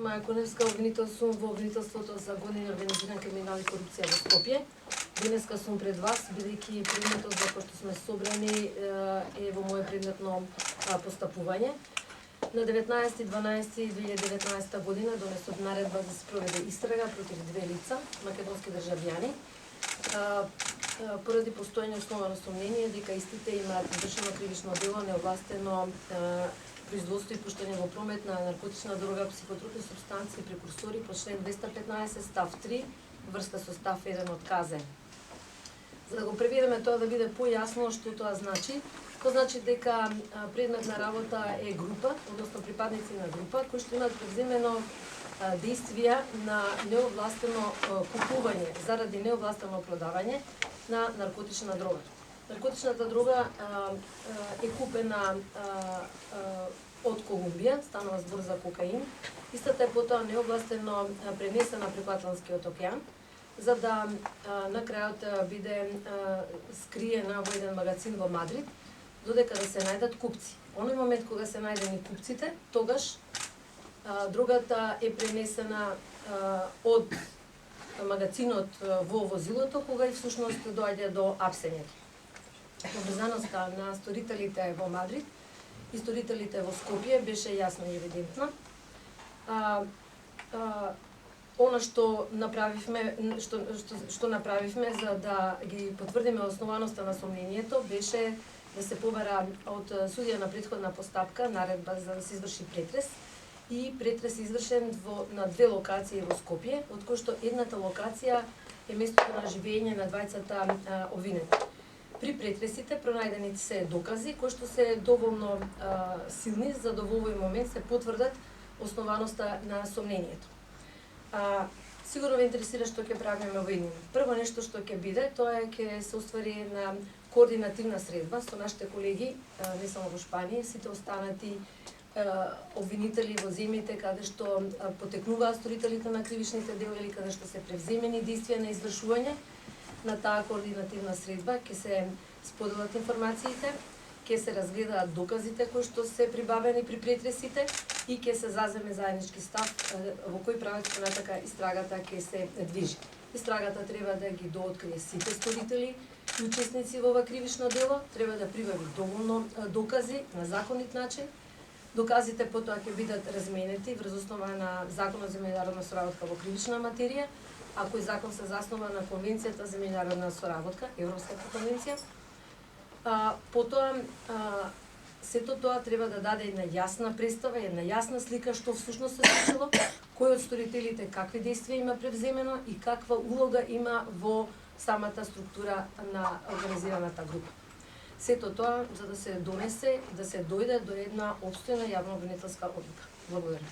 Маја Коневска, обвинител сум во обвинителството за гонење организиран криминал и корупција во Скопје. Денеска сум пред вас, бидејќи предметот за кој што сме собрани е во моје предметно постапување. На 19.12.2019 година донесов наредба да се проведе истрага против две лица, македонски државјани, поради постоење основано сомнение дека истите имаат извршено кривично дело неовластено производство и пуштање во промет на наркотична дрога, психотропни супстанции, прекурсори по член 215 став 3 врска со став 1 од КЗ. За да го преведеме тоа да биде појасно што тоа значи, тоа значи дека предмет на работа е група, односно припадници на група кои што имаат преземено действија на неовластено купување заради неовластено продавање на наркотична дрога. Наркотичната дрога е купена од Колумбија, станува збор за кокаин. Истата е потоа неовластено пренесена преку Атлантскиот океан, за да на крајот биде скриена во еден магазин во Мадрид, додека да се најдат купци. Оној момент кога се најдени купците, тогаш дрогата е пренесена од магазинот во возилото, кога и всушност доаѓа до апсењето. Поврзаноста на сторителите во Мадрид и сторителите во Скопје беше јасна и евидентна. Она што направивме за да ги потврдиме основаноста на сомнението беше да се побара од судија на претходна постапка наредба за да се изврши претрес и претрес извршен на две локации во Скопје, од кои што едната локација е местото на живење на двајцата обвинети. При претресите пронајдени се докази кои што се доволно силни за да во овој момент се потврдат основаноста на сомнението. Сигурно ве интересира што ќе правиме во иднина. Прво нешто што ќе биде, тоа е ќе се оствари една координативна средба со нашите колеги, не само во Шпанија, сите останати обвинители во земјите каде што потекнуваат сторителите на кривичните дела или каде што се превземени действија на извршување. На таа координативна средба ќе се споделат информациите, ќе се разгледаат доказите кои што се прибавени при претресите и ќе се заземе заеднички став во кој правец понатака истрагата ќе се движи. Истрагата треба да ги дооткрие сите сторители и учесници во ова кривично дело, треба да прибави доволно докази на законит начин. Доказите потоа ќе бидат разменети врз основа на Законот за меѓународна соработка во кривична материја, а кој закон се заснова на Конвенцијата за меѓународна соработка, Европската конвенција. Потоа, сето тоа треба да даде една јасна представа, една јасна слика што всушност се случило, кој од сторителите какви действија има превземено и каква улога има во самата структура на организираната група. Сето тоа за да се донесе, да се дојде до една опстојна јавно обвинителска одлука. Благодарам.